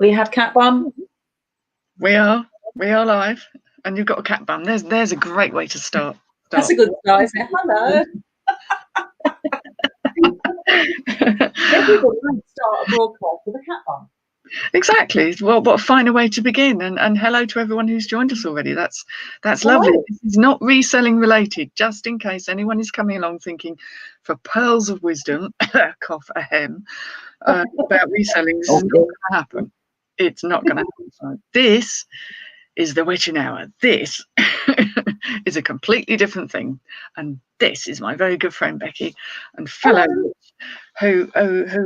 We have cat bum. We are live, and you've got a cat bum. There's a great way to start. That's a good start, isn't it? Hello. Everybody might start a broadcast with a cat bum. Exactly. Well, what a finer way to begin. And hello to everyone who's joined us already. That's lovely. This is not reselling related, just in case anyone is coming along thinking for pearls of wisdom, cough ahem, about reselling. This is not going to happen. It's not going to happen. This is the Witchin Hour. This is a completely different thing. And this is my very good friend Becky and fellow who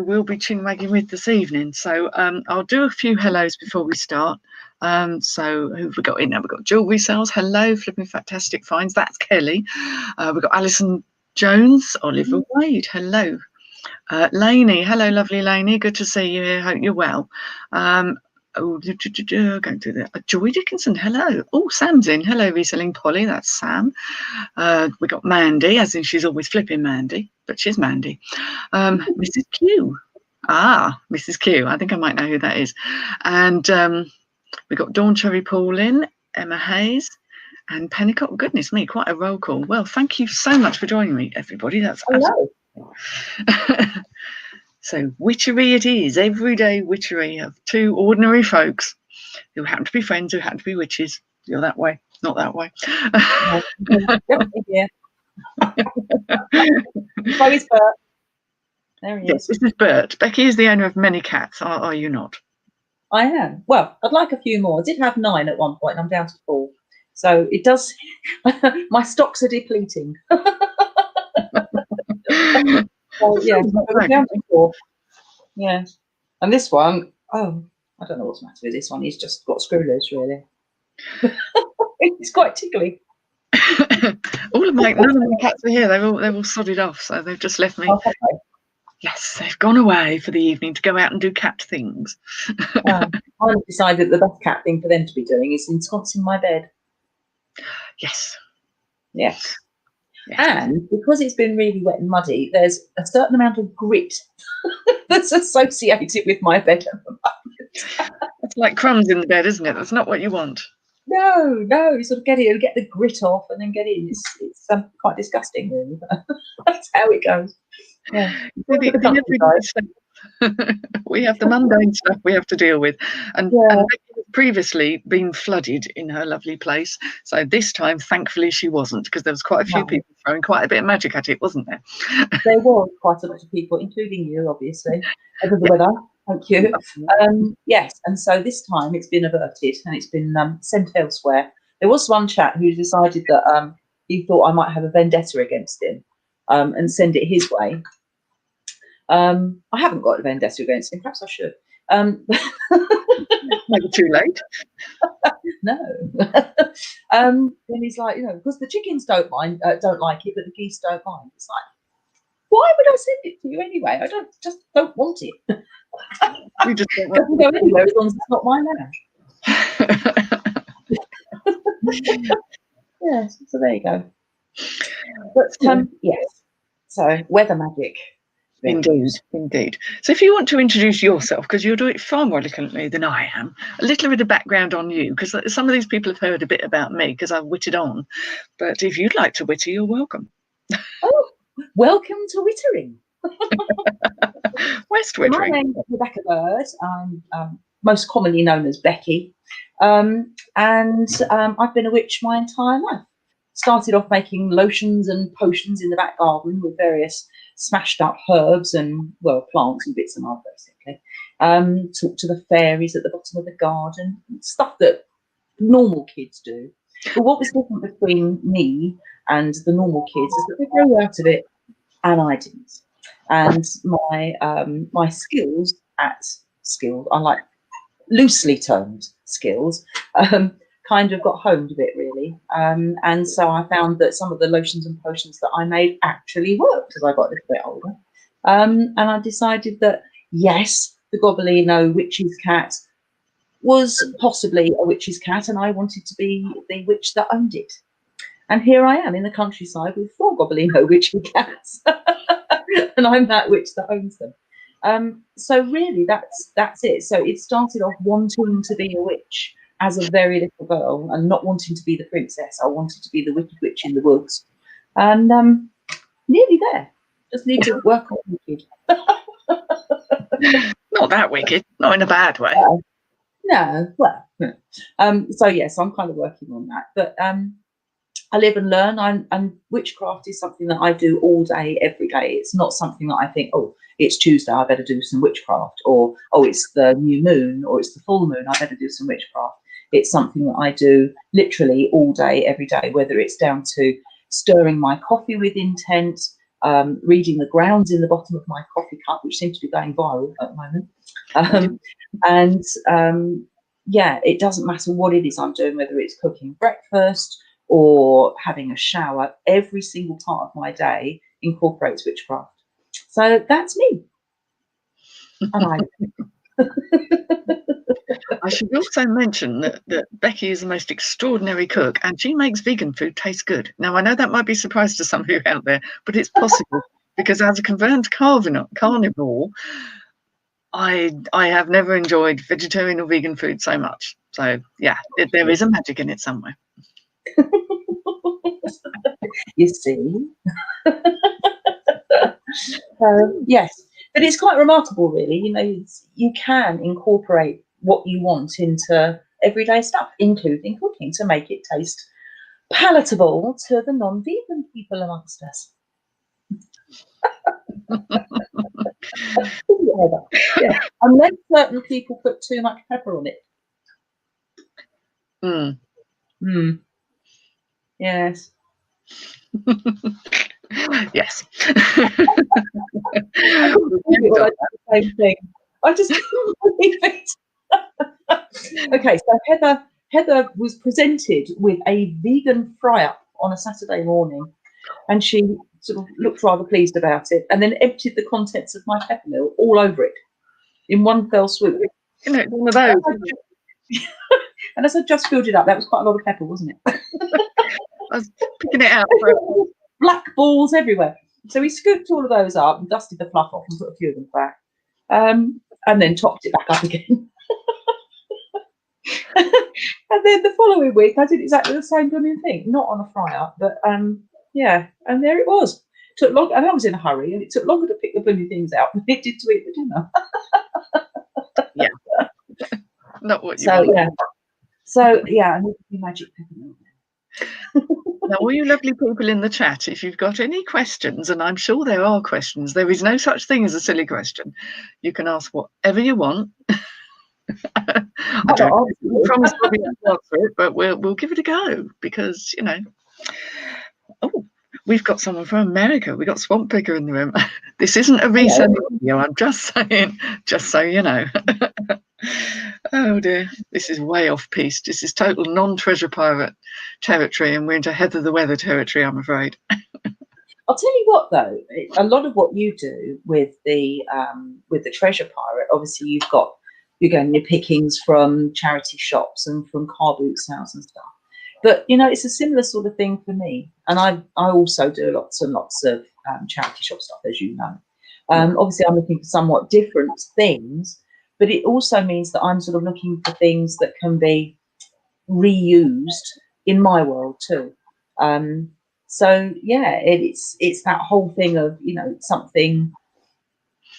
will be chinwagging with this evening. So I'll do a few hellos before we start. So who've we got in now? We've got Jewelry Sales. Hello, Flipping Fantastic Finds. That's Kelly. We've got Alison Jones, Oliver Wade. Hello. Lainey. Hello, lovely Lainey. Good to see you here. Hope you're well. Going through that. Joy Dickinson, hello. Oh, Sam's in. Hello, Reselling Polly. That's Sam. We got Mandy, as in she's always flipping Mandy, but she's Mandy. Mrs. Q. Mrs. Q. I think I might know who that is. And we got Dawn Cherry Paul in, Emma Hayes, and Pennicott. Goodness me, quite a roll call. Well, thank you so much for joining me, everybody. That's hello. So witchery it is, everyday witchery of two ordinary folks who happen to be friends, who happen to be witches. You're that way, not that way. Yeah. So is Bert. There he is. Yes, this is Bert. Becky is the owner of many cats, are you not? I am. Well, I'd like a few more. I did have 9 at one point, and I'm down to 4. So it does, my stocks are depleting. So, yeah, we're down to 4. Yeah. And this one, I don't know what's the matter with this one. He's just got screw loose, really. It's quite tickly. None of my cats are here. They've all sodded off, so they've just left me. Okay. Yes, they've gone away for the evening to go out and do cat things. I've decided the best cat thing for them to be doing is ensconcing my bed. Yes. Yes. And because it's been really wet and muddy, there's a certain amount of grit that's associated with my bed at the moment. It's like crumbs in the bed, isn't it? That's not what you want. No, you sort of get the grit off and then get in. It's quite disgusting, really. That's how it goes. Yeah. We have the mundane stuff we have to deal with, and Becky had previously been flooded in her lovely place, so this time thankfully she wasn't, because there was quite a few people throwing quite a bit of magic at it, wasn't there? There was quite a lot of people, including you, obviously, over the weather. Thank you. Yes, and so this time it's been averted and it's been sent elsewhere. There was one chap who decided that he thought I might have a vendetta against him and send it his way. I haven't got a vendetta against him. Perhaps I should. Maybe too late. No. And he's like, because the chickens don't like it, but the geese don't mind. It's like, why would I send it to you anyway? I don't want it. You just don't want it. Go anywhere as long as it's not my land. Yes. So there you go. But yes. So weather magic. Indeed. So if you want to introduce yourself, because you'll do it far more eloquently than I am, a little bit of background on you, because some of these people have heard a bit about me because I've witted on. But if you'd like to witter, you're welcome. Oh, welcome to Wittering. West Wittering. My name's Rebecca Bird. I'm most commonly known as Becky. And I've been a witch my entire life. Started off making lotions and potions in the back garden with various smashed up herbs and plants and bits and bobs, basically. Talk to the fairies at the bottom of the garden, stuff that normal kids do. But what was different between me and the normal kids is that they grew out of it and I didn't. And my skills, I like loosely termed skills, kind of got honed a bit, really. And so I found that some of the lotions and potions that I made actually worked as I got a little bit older. And I decided that, yes, the Gobelino witch's cat was possibly a witch's cat, and I wanted to be the witch that owned it. And here I am in the countryside with 4 Gobelino witchy cats. And I'm that witch that owns them. So really, that's it. So it started off wanting to be a witch as a very little girl, and not wanting to be the princess. I wanted to be the wicked witch in the woods, and nearly there. Just need to work on wicked. Not that wicked, not in a bad way. No, well, so yes, I'm kind of working on that, but I live and learn, and witchcraft is something that I do all day, every day. It's not something that I think, oh, it's Tuesday, I better do some witchcraft, or oh, it's the new moon, or it's the full moon, I better do some witchcraft. It's something that I do literally all day, every day, whether it's down to stirring my coffee with intent, reading the grounds in the bottom of my coffee cup, which seems to be going viral at the moment. Yeah, it doesn't matter what it is I'm doing, whether it's cooking breakfast or having a shower. Every single part of my day incorporates witchcraft. So that's me. And I should also mention that Becky is the most extraordinary cook, and she makes vegan food taste good. Now, I know that might be a surprise to some of you out there, but it's possible because as a confirmed carnivore, I have never enjoyed vegetarian or vegan food so much. So yeah, there is a magic in it somewhere. You see. Yes, but it's quite remarkable, really. You know, you can incorporate what you want into everyday stuff, including cooking, to make it taste palatable to the non-vegan people amongst us. Yeah, unless certain people put too much pepper on it. Yes. Yes. Same thing. I just couldn't believe it. Okay, so Heather was presented with a vegan fry-up on a Saturday morning, and she sort of looked rather pleased about it, and then emptied the contents of my pepper mill all over it in one fell swoop. You know, one of those. And as I just filled it up, that was quite a lot of pepper, wasn't it? I was picking it out. Black balls everywhere. So we scooped all of those up and dusted the fluff off and put a few of them back, and then topped it back up again. And then the following week, I did exactly the same blooming thing, not on a fry-up, but yeah, and there it was. Took long, and I was in a hurry, and it took longer to pick the blooming things out than it did to eat the dinner. Yeah, not what you so want. yeah, so yeah, I need to be magic peppermint. Now, all you lovely people in the chat, if you've got any questions, and I'm sure there are questions, there is no such thing as a silly question. You can ask whatever you want. I don't promise to answer it, but we'll give it a go, because, you know. Oh, we've got someone from America. We got Swamp Picker in the room. This isn't a reselling video, I'm just saying, just so you know. Oh dear, this is way off piece. This is total non-treasure pirate territory, and we're into Heather the Weather territory, I'm afraid. I'll tell you what, though, a lot of what you do with the treasure pirate, obviously you're getting your pickings from charity shops and from car boot sales and stuff. But you know, it's a similar sort of thing for me, and I also do lots and lots of charity shop stuff, as you know. Obviously, I'm looking for somewhat different things, but it also means that I'm sort of looking for things that can be reused in my world too. So yeah, it's that whole thing of, you know, something,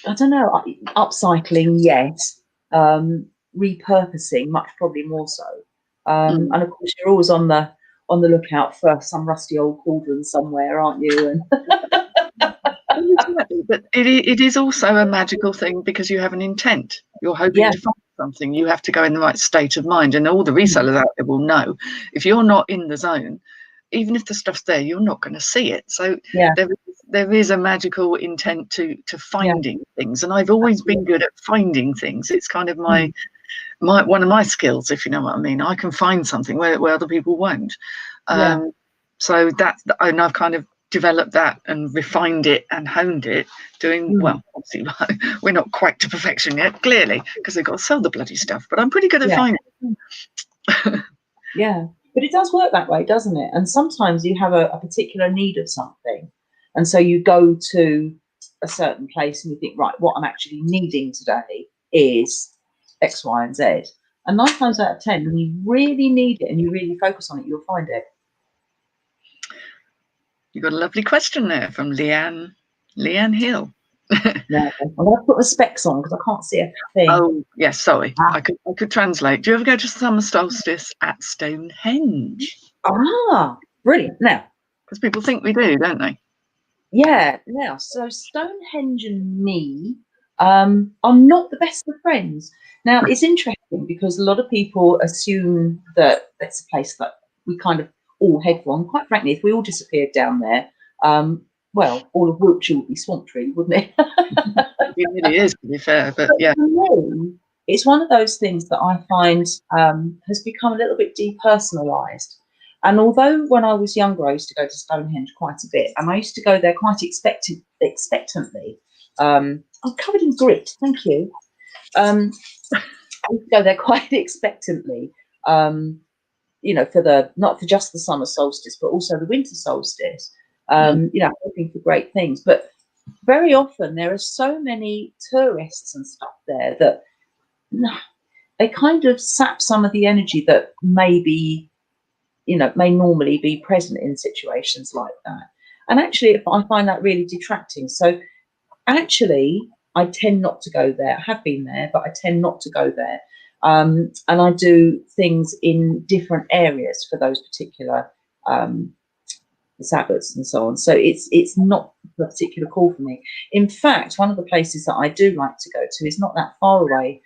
I don't know, upcycling, yes, repurposing, much probably more so. And of course, you're always on the lookout for some rusty old cauldron somewhere, aren't you? And but it is also a magical thing, because you have an intent. You're hoping to find something. You have to go in the right state of mind, and all the resellers out there will know if you're not in the zone. Even if the stuff's there, you're not going to see it. So there is a magical intent to finding things, and I've always been good at finding things. It's kind of my one of my skills, if you know what I mean. I can find something where other people won't. So and I've kind of developed that and refined it and honed it, doing well. Obviously, we're not quite to perfection yet, clearly, because they've got to sell the bloody stuff. But I'm pretty good at finding it. Yeah. But it does work that way, doesn't it? And sometimes you have a particular need of something, and so you go to a certain place and you think, right, what I'm actually needing today is X, Y, and Z. And 9 times out of 10, when you really need it and you really focus on it, you'll find it. You got a lovely question there from Leanne Hill. Yeah, I'm going to put the specs on because I can't see a thing. Oh, yes, sorry. I could translate. Do you ever go to summer solstice at Stonehenge? Ah, brilliant. Now, because people think we do, don't they? Yeah. Now, so Stonehenge and me are not the best of friends. Now, it's interesting because a lot of people assume that that's a place that we kind of all head for. And quite frankly, if we all disappeared down there, well, all of Wiltshire would be swamp tree, wouldn't it? It really is, to be fair, but yeah. For me, it's one of those things that I find has become a little bit depersonalised. And although when I was younger, I used to go to Stonehenge quite a bit, and I used to go there quite expectantly. I'm covered in grit, thank you. I used to go there quite expectantly, you know, for not for just the summer solstice, but also the winter solstice. You know, hoping for great things. But very often there are so many tourists and stuff there that they kind of sap some of the energy that maybe, you know, may normally be present in situations like that. And actually, I find that really detracting. So actually, I tend not to go there. I have been there, but I tend not to go there. And I do things in different areas for those particular Sabbaths and so on. So it's not a particular call for me. In fact, one of the places that I do like to go to is not that far away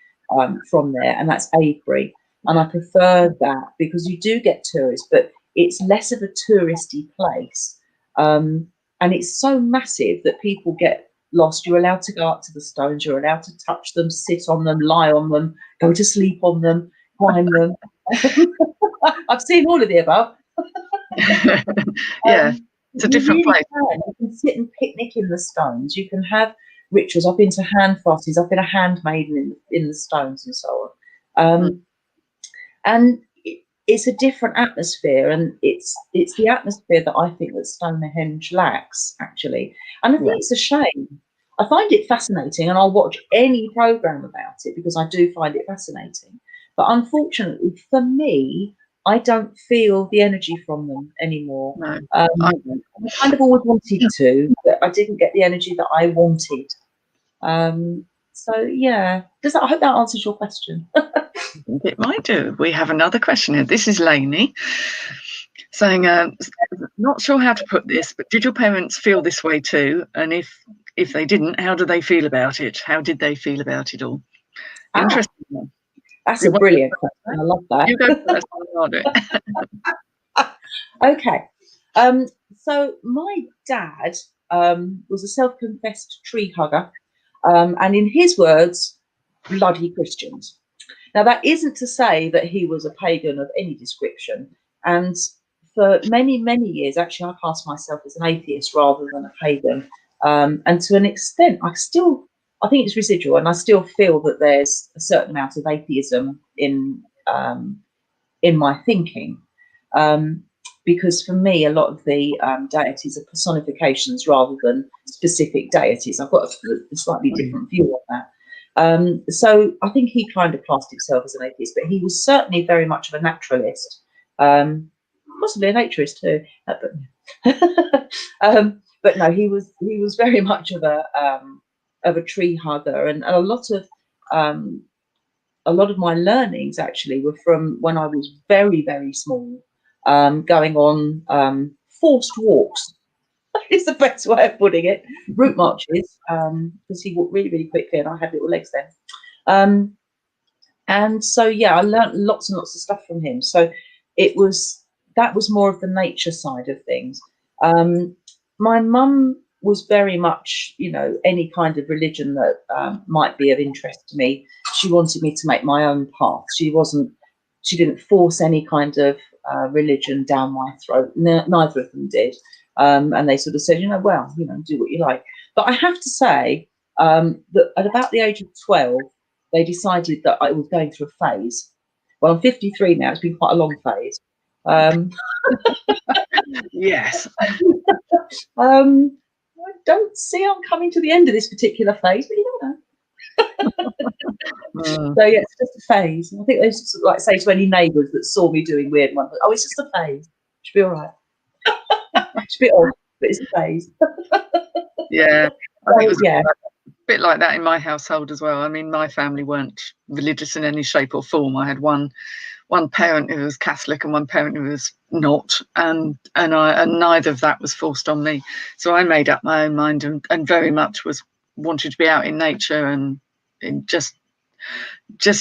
from there, and that's Avebury. And I prefer that because you do get tourists, but it's less of a touristy place. And it's so massive that people get lost. You're allowed to go up to the stones, you're allowed to touch them, sit on them, lie on them, go to sleep on them, climb them. I've seen all of the above. Yeah, it's a different place. You can sit and picnic in the stones. You can have rituals. I've been to hand fastings. I've been a handmaiden in the stones and so on. And it's a different atmosphere, and it's the atmosphere that I think that Stonehenge lacks, actually. And I think it's a shame. I find it fascinating, and I'll watch any program about it because I do find it fascinating. But unfortunately for me, I don't feel the energy from them anymore. No, I kind of always wanted to, but I didn't get the energy that I wanted. So yeah, I hope that answers your question. It might do. We have another question here. This is Lainey saying, not sure how to put this, but did your parents feel this way too? And if they didn't, how do they feel about it? How did they feel about it all? Interesting. That's a brilliant question. I love that. You go first. Okay. So my dad was a self-confessed tree hugger, and in his words, bloody Christians. Now, that isn't to say that he was a pagan of any description. And for many, many years, actually, I classed myself as an atheist rather than a pagan. And to an extent, I think it's residual, and I still feel that there's a certain amount of atheism in my thinking. Because for me, a lot of the deities are personifications rather than specific deities. I've got a slightly different view on that. So I think he kind of classed himself as an atheist, but he was certainly very much of a naturalist, possibly a naturist too. But no, he was very much of a tree hugger, and a lot of my learnings actually were from when I was very, very small, going on forced walks. Is the best way of putting it. Route marches, because he walked really, really quickly, and I had little legs then. And so, yeah, I learned lots and lots of stuff from him. So that was more of the nature side of things. My mum was very much, you know, any kind of religion that might be of interest to me. She wanted me to make my own path. She didn't force any kind of religion down my throat. Neither of them did. And they sort of said, you know, well, you know, do what you like. But I have to say that at about the age of 12, they decided that I was going through a phase. Well, I'm 53 now. It's been quite a long phase. Yes. don't see I'm coming to the end of this particular phase, but you never know. So yeah, it's just a phase. And I think they just like say to any neighbours that saw me doing weird ones, oh, it's just a phase. Should be all right. Should be odd, but it's a phase. Yeah, I think it was yeah. a bit like that in my household as well. I mean, my family weren't religious in any shape or form. I had one parent who was Catholic and one parent who was not, and neither of that was forced on me. So I made up my own mind and very much wanted to be out in nature and just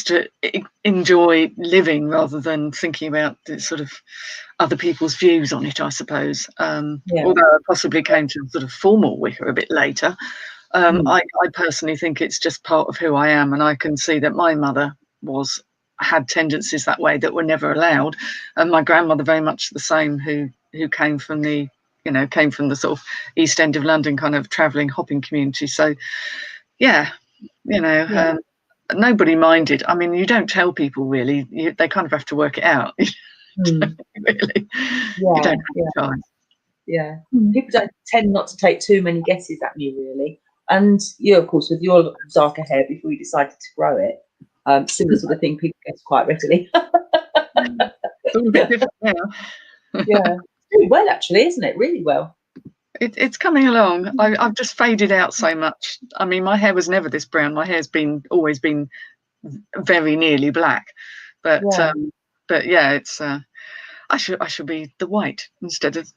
to enjoy living rather than thinking about the sort of other people's views on it, I suppose. Although I possibly came to sort of formal Wicca a bit later. I personally think it's just part of who I am, and I can see that my mother had tendencies that way that were never allowed, and my grandmother very much the same, who came from the sort of East End of London kind of travelling hopping community. So nobody minded. I mean, you don't tell people really; they kind of have to work it out. Really, you don't have to try. Yeah, people don't tend not to take too many guesses at me really. And you, of course, with your darker hair before you decided to grow it, similar sort of thing people guess quite readily. It's all a bit different now. Yeah, really well actually, isn't it? Really well. It's coming along. I've just faded out so much. I mean, my hair was never this brown. My hair's always been very nearly black, but yeah, it's. I should be the white instead of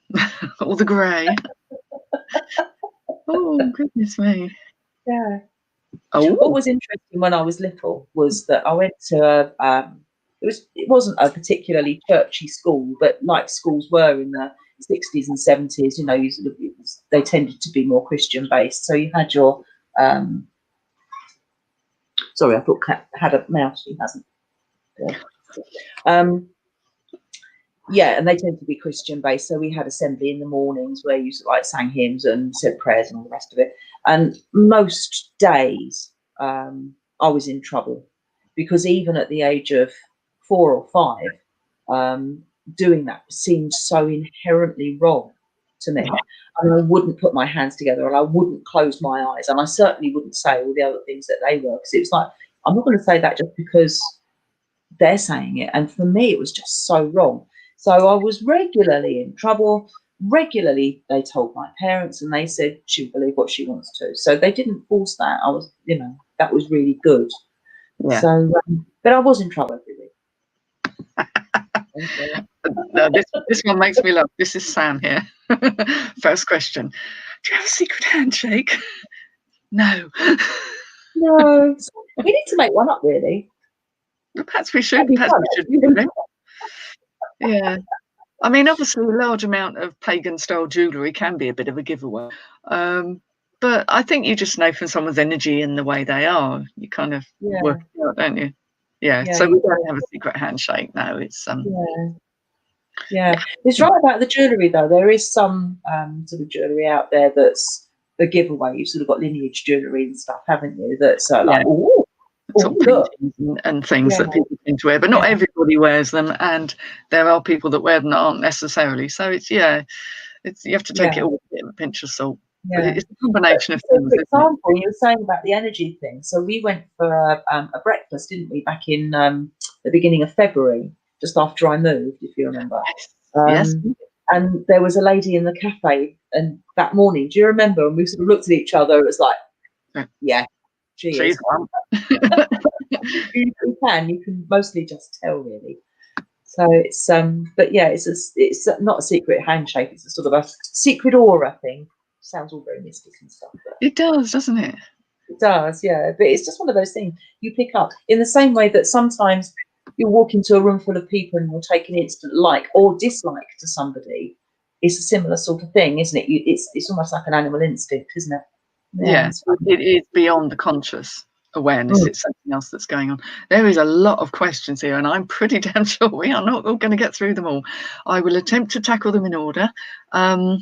all the grey. Oh goodness me! Yeah. Oh. What was interesting when I was little was that I went to it wasn't a particularly churchy school, but like schools were in the 60s and 70s, you know, they tended to be more Christian based. So you had your sorry, I thought Kat had a mouse. She hasn't. Yeah, and they tend to be Christian based. So we had assembly in the mornings where you like sang hymns and said prayers and all the rest of it. And most days I was in trouble because even at the age of 4 or 5, doing that seemed so inherently wrong to me. And I wouldn't put my hands together and I wouldn't close my eyes. And I certainly wouldn't say all the other things that they were, because it was like, I'm not going to say that just because they're saying it. And for me, it was just so wrong. So I was regularly in trouble. Regularly, they told my parents and they said she'll believe what she wants to. So they didn't force that. I was, that was really good. Yeah. So, but I was in trouble every week. No, this one makes me laugh. This is Sam here. First question. Do you have a secret handshake? No. No. We need to make one up, really. Perhaps we should. Yeah. I mean, obviously, a large amount of pagan-style jewellery can be a bit of a giveaway. But I think you just know from someone's energy and the way they are. You kind of work it out, don't you? Yeah. So we don't have a secret handshake. No, it's Yeah. It's right about the jewellery, though. There is some sort of jewellery out there that's the giveaway. You've sort of got lineage jewellery and stuff, haven't you? That's like, ooh. Sort of paintings and things that people tend to wear, but not everybody wears them, and there are people that wear them that aren't necessarily. So it's you have to take it all with a pinch of salt. Yeah. It's a combination of things. For example, you were saying about the energy thing. So we went for a breakfast, didn't we, back in the beginning of February, just after I moved, if you remember. Yes. And there was a lady in the cafe, and that morning, do you remember? And we sort of looked at each other. It was like, yeah. She's one. You can mostly just tell, really. So it's but yeah, it's not a secret handshake. It's a sort of a secret aura thing. Sounds all very mystic and stuff. It does, doesn't it? It does, yeah. But it's just one of those things you pick up in the same way that sometimes you walk into a room full of people and you'll take an instant like or dislike to somebody. It's a similar sort of thing, isn't it? It's almost like an animal instinct, isn't it? Yeah, it is beyond the conscious awareness. It's something else that's going on. There is a lot of questions here, and I'm pretty damn sure we are not all going to get through them all. I will attempt to tackle them in order. And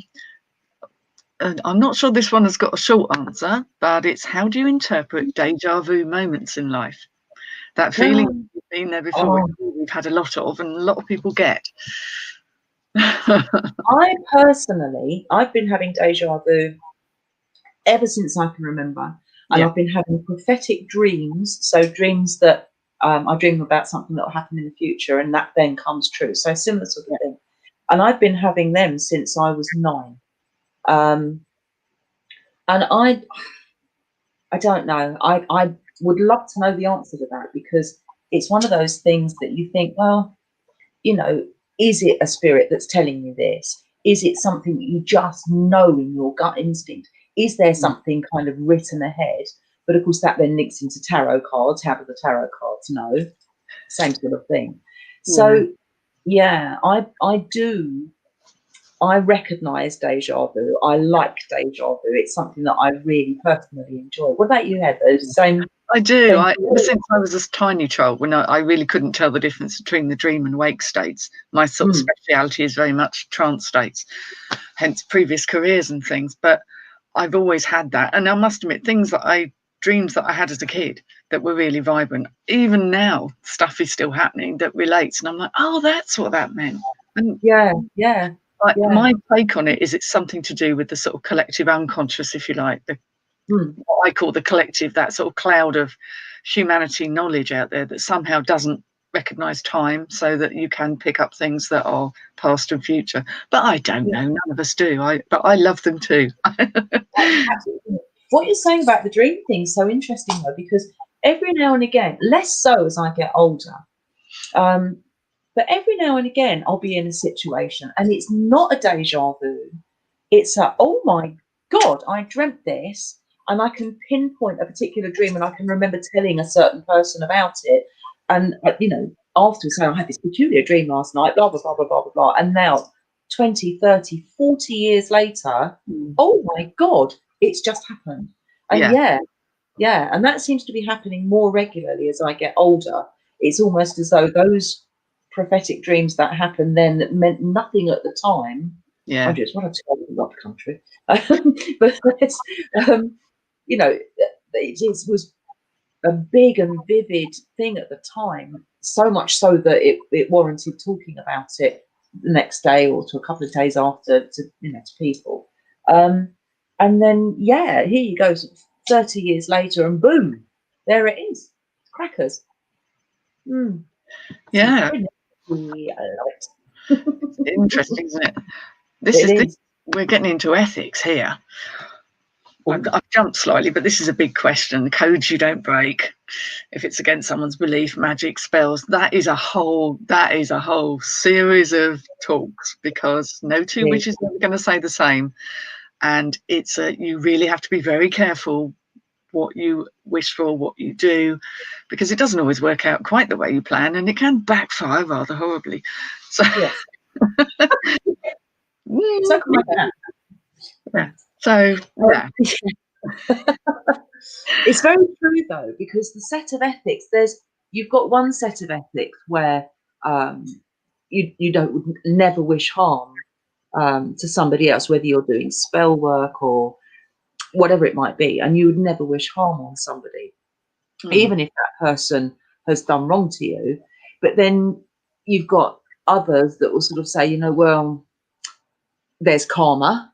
I'm not sure this one has got a short answer, but it's how do you interpret deja vu moments in life? That feeling you've been there before, we've had a lot of, and a lot of people get. I've been having deja vu ever since I can remember. And Yeah. I've been having prophetic dreams, so dreams that I dream about something that will happen in the future, and that then comes true. So similar sort of thing. And I've been having them since I was 9. And I don't know. I would love to know the answer to that, because it's one of those things that you think, well, you know, is it a spirit that's telling you this? Is it something that you just know in your gut instinct? Is there something kind of written ahead? But of course, that then links into tarot cards. How do the tarot cards know? Same sort of thing. So, yeah, I do. I recognise deja vu. I like deja vu. It's something that I really personally enjoy. What about you, Heather? Same. I do. Same Ever since I was a tiny child, when I really couldn't tell the difference between the dream and wake states, my sort of speciality is very much trance states, hence previous careers and things. But I've always had that. And I must admit, dreams that I had as a kid that were really vibrant, even now, stuff is still happening that relates. And I'm like, oh, that's what that meant. And yeah. my take on it is it's something to do with the sort of collective unconscious, if you like, what I call the collective, that sort of cloud of humanity knowledge out there that somehow doesn't recognize time, so that you can pick up things that are past and future. But I don't know, none of us do. But I love them too. Absolutely. What you're saying about the dream thing is so interesting, though, because every now and again, less so as I get older, but every now and again I'll be in a situation and it's not a deja vu. It's a, oh my God, I dreamt this, and I can pinpoint a particular dream, and I can remember telling a certain person about it. And, you know, afterwards saying, I had this peculiar dream last night, blah, blah, blah, blah, blah, blah, blah. And now 20, 30, 40 years later, oh my God, it's just happened. And yeah. And that seems to be happening more regularly as I get older. It's almost as though those prophetic dreams that happened then that meant nothing at the time. I just want to tell you what country. But it's, you know, it was a big and vivid thing at the time, so much so that it warranted talking about it the next day or to a couple of days after to people. And then, here you go, 30 years later, and boom, there it is. Crackers. Yeah. It's interesting, isn't it? It is. We're getting into ethics here. I've jumped slightly, but this is a big question. The codes you don't break, if it's against someone's belief, magic, spells, that is a whole series of talks, because no two witches are going to say the same. And it's you really have to be very careful what you wish for, what you do, because it doesn't always work out quite the way you plan, and it can backfire rather horribly. So it's very true, though, because the set of ethics, you've got one set of ethics where you would never wish harm to somebody else, whether you're doing spell work or whatever it might be, and you would never wish harm on somebody, even if that person has done wrong to you. But then you've got others that will sort of say, well, there's karma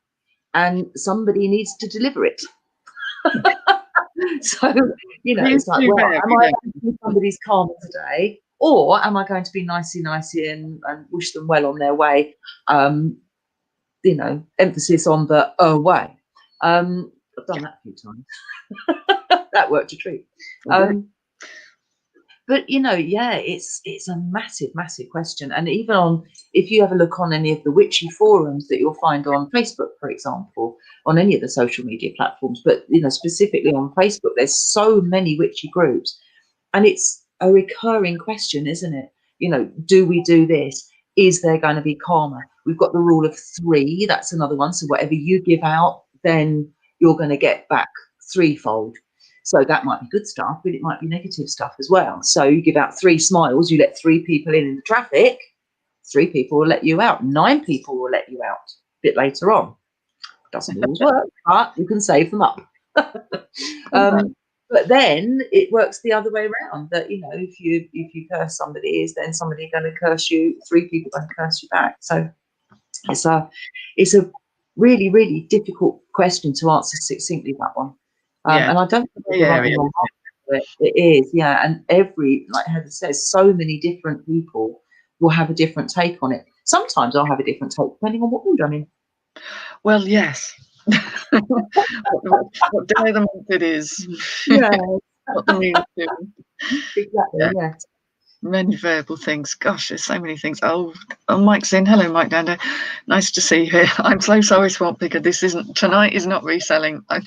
and somebody needs to deliver it. So, it's like, well, am I going to do somebody's karma today, or am I going to be nicey and wish them well on their way? Emphasis on the way. I've done that a few times. That worked a treat. But it's a massive question. And even if you ever look on any of the witchy forums that you'll find on Facebook, for example, on any of the social media platforms, but specifically on Facebook, there's so many witchy groups, and it's a recurring question, isn't it? Do we do this? Is there going to be karma? We've got the rule of 3. That's another one. So whatever you give out, then you're going to get back threefold. So that might be good stuff, but it might be negative stuff as well. So you give out 3 smiles, you let 3 people in the traffic, 3 people will let you out. 9 people will let you out a bit later on. Doesn't always work, but you can save them up. But then it works the other way around, that if you curse somebody, then somebody going to curse you. 3 people going to curse you back. So it's a really, really difficult question to answer succinctly, that one. Yeah. And I don't think there's a Yeah, right and wrong answer to it. It is, yeah. And like Heather says, so many different people will have a different take on it. Sometimes I'll have a different take depending on what mood I'm in. Well, yes. what day of the month it is. Yeah, What the moon's doing. exactly. Yeah. Yeah. Many variable things. Gosh, there's so many things. Oh, Mike's in. Hello, Mike Dando. Nice to see you here. I'm so sorry, Swamp Picker. Tonight is not reselling. I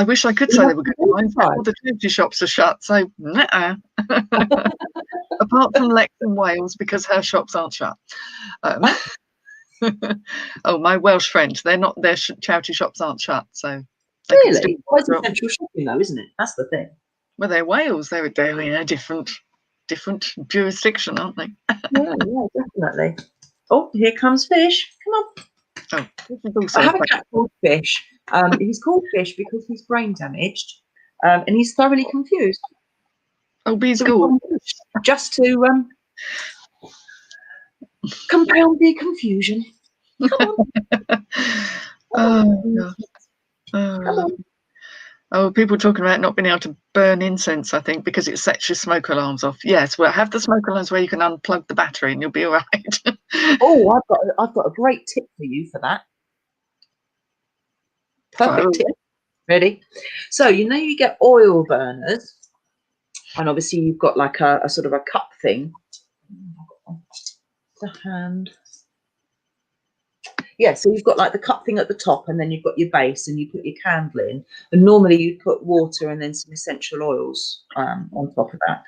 wish I could say they were good. All the charity shops are shut, so nah. Apart from Lex in Wales, because her shops aren't shut. Oh, my Welsh friends, they're not. Their charity shops aren't shut, so they can still. Well, it's essential shopping, though, isn't it? That's the thing. Well, they're Wales. They're in a different jurisdiction, aren't they? Yeah, definitely. Oh, here comes Fish. Come on. Oh, this is also I have a cat called Fish. He's called Fish because he's brain damaged, and he's thoroughly confused. Oh, bees go. Just to compound the confusion. Come on. Oh, people talking about not being able to burn incense, I think, because it sets your smoke alarms off. Yes, well, have the smoke alarms where you can unplug the battery and you'll be all right. Oh, I've got a great tip for you for that. Perfect tip. Ready? So, you get oil burners, and obviously you've got like a sort of a cup thing. The hand. Yeah, so you've got like the cup thing at the top, and then you've got your base, and you put your candle in. And normally you put water and then some essential oils on top of that.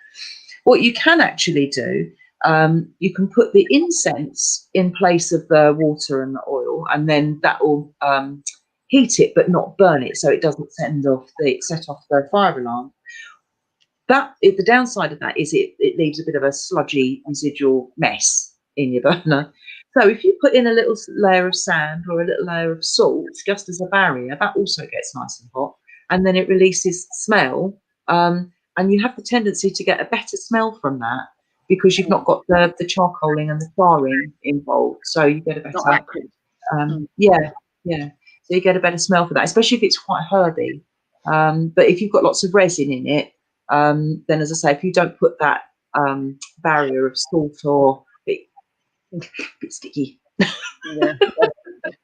What you can actually do, you can put the incense in place of the water and the oil, and then that will heat it but not burn it, so it doesn't set off the fire alarm. The downside of that is it leaves a bit of a sludgy residual mess in your burner. So if you put in a little layer of sand or a little layer of salt just as a barrier, that also gets nice and hot, and then it releases smell, and you have the tendency to get a better smell from that because you've not got the charcoaling and the charring involved, so you get a better so you get a better smell for that, especially if it's quite herby. But if you've got lots of resin in it, then, as I say, if you don't put that barrier of salt or a bit sticky,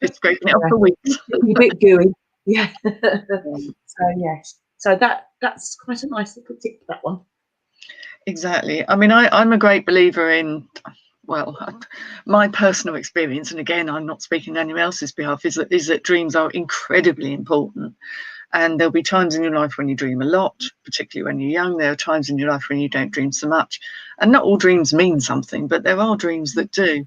it's scraping it off the weeds, a bit gooey, So yes, so that's quite a nice little tip for that one. Exactly. I mean, I'm a great believer in, well, my personal experience, and again, I'm not speaking on anyone else's behalf, is that dreams are incredibly important. And there'll be times in your life when you dream a lot, particularly when you're young. There are times in your life when you don't dream so much. And not all dreams mean something, but there are dreams that do.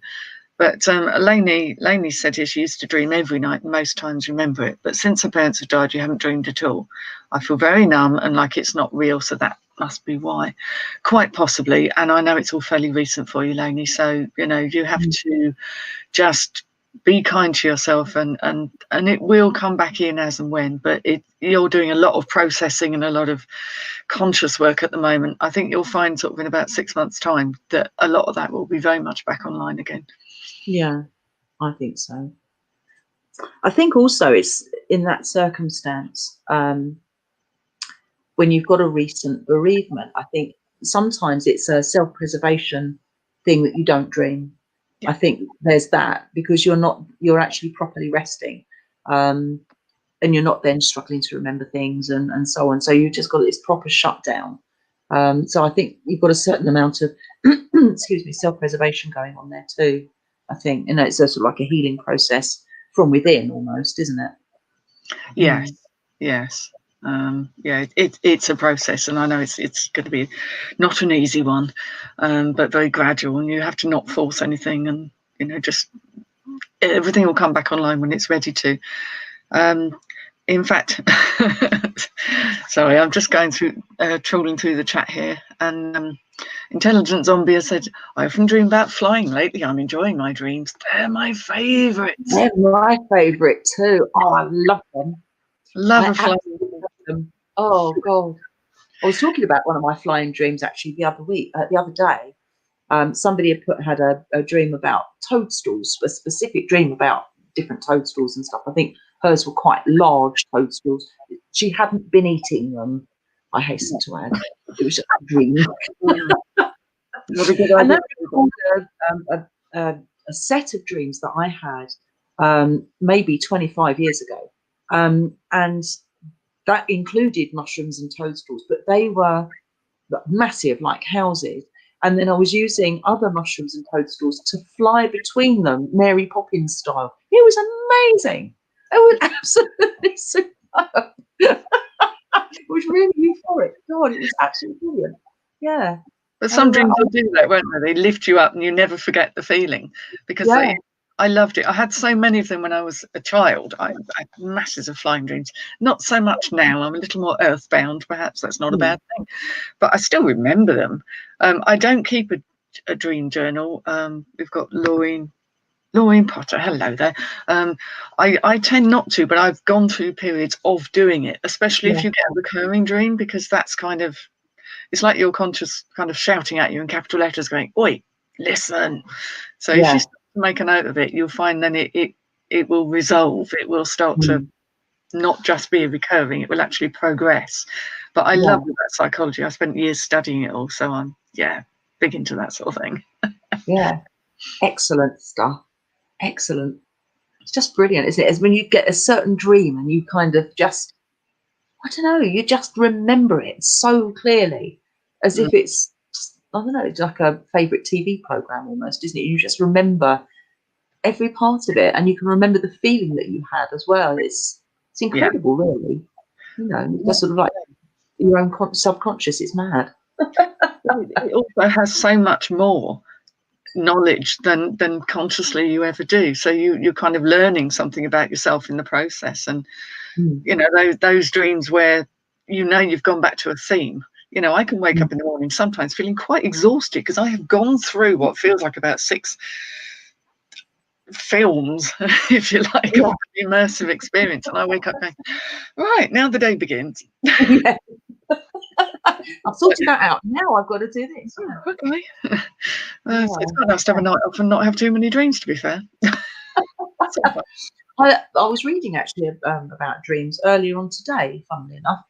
But Lainey said here she used to dream every night and most times remember it. But since her parents have died, you haven't dreamed at all. I feel very numb and like it's not real, so that must be why. Quite possibly. And I know it's all fairly recent for you, Lainey. So, you have to just be kind to yourself, and it will come back in as and when, but you're doing a lot of processing and a lot of conscious work at the moment. I think you'll find sort of in about 6 months' time that a lot of that will be very much back online again. Yeah, I think so. I think also it's in that circumstance, when you've got a recent bereavement, I think sometimes it's a self-preservation thing that you don't dream. I think there's that because you're actually properly resting, and you're not then struggling to remember things and so on. So you've just got this proper shutdown. So I think you've got a certain amount of self-preservation going on there too. I think, it's a sort of like a healing process from within almost, isn't it? Yes. It's a process, and I know it's going to be not an easy one, but very gradual, and you have to not force anything, and just everything will come back online when it's ready to. In fact, sorry, I'm just going through trawling through the chat here, and Intelligent Zombie has said, I often dream about flying lately. I'm enjoying my dreams. They're my favourites. They're my favourite too. Oh, I love them. Love a flying. Oh God, I was talking about one of my flying dreams actually the other day. Somebody had a dream about toadstools, a specific dream about different toadstools and stuff. I think hers were quite large toadstools. She hadn't been eating them, I hasten to add. It was just a dream. What a good And idea. that recalled a set of dreams that I had maybe 25 years ago. And that included mushrooms and toadstools, but they were massive, like houses. And then I was using other mushrooms and toadstools to fly between them, Mary Poppins style. It was amazing. It was absolutely superb. It was really euphoric. God, it was absolutely brilliant. Yeah. But some dreams will do that, won't they? They lift you up and you never forget the feeling, because I loved it. I had so many of them when I was a child. I had masses of flying dreams. Not so much now. I'm a little more earthbound, perhaps. That's not a bad thing. But I still remember them. I don't keep a dream journal. We've got Laureen Potter. Hello there. I tend not to, but I've gone through periods of doing it, especially if you get a recurring dream, because that's kind of, it's like your conscious kind of shouting at you in capital letters going, oi, listen. So if you make a note of it, you'll find then it will resolve. It will start to not just be recurring, it will actually progress. But I love that psychology. I spent years studying it all, so I'm big into that sort of thing. Yeah. Excellent stuff. Excellent. It's just brilliant, isn't it? It's when you get a certain dream and you kind of just, I don't know, you just remember it so clearly, as if it's, I don't know, it's like a favourite TV programme almost, isn't it? You just remember every part of it, and you can remember the feeling that you had as well. It's incredible, really. You know, just sort of like your own subconscious. It's mad. It also has so much more knowledge than consciously you ever do. So you're kind of learning something about yourself in the process. And you know, those dreams where you've gone back to a theme. You know, I can wake up in the morning sometimes feeling quite exhausted because I have gone through what feels like about 6 films, if you like, of an immersive experience, and I wake up going, right, now the day begins. I've sorted that out. Now I've got to do this. Oh, okay. So it's quite nice to have a night off and not have too many dreams, to be fair. I was reading actually about dreams earlier on today, funnily enough,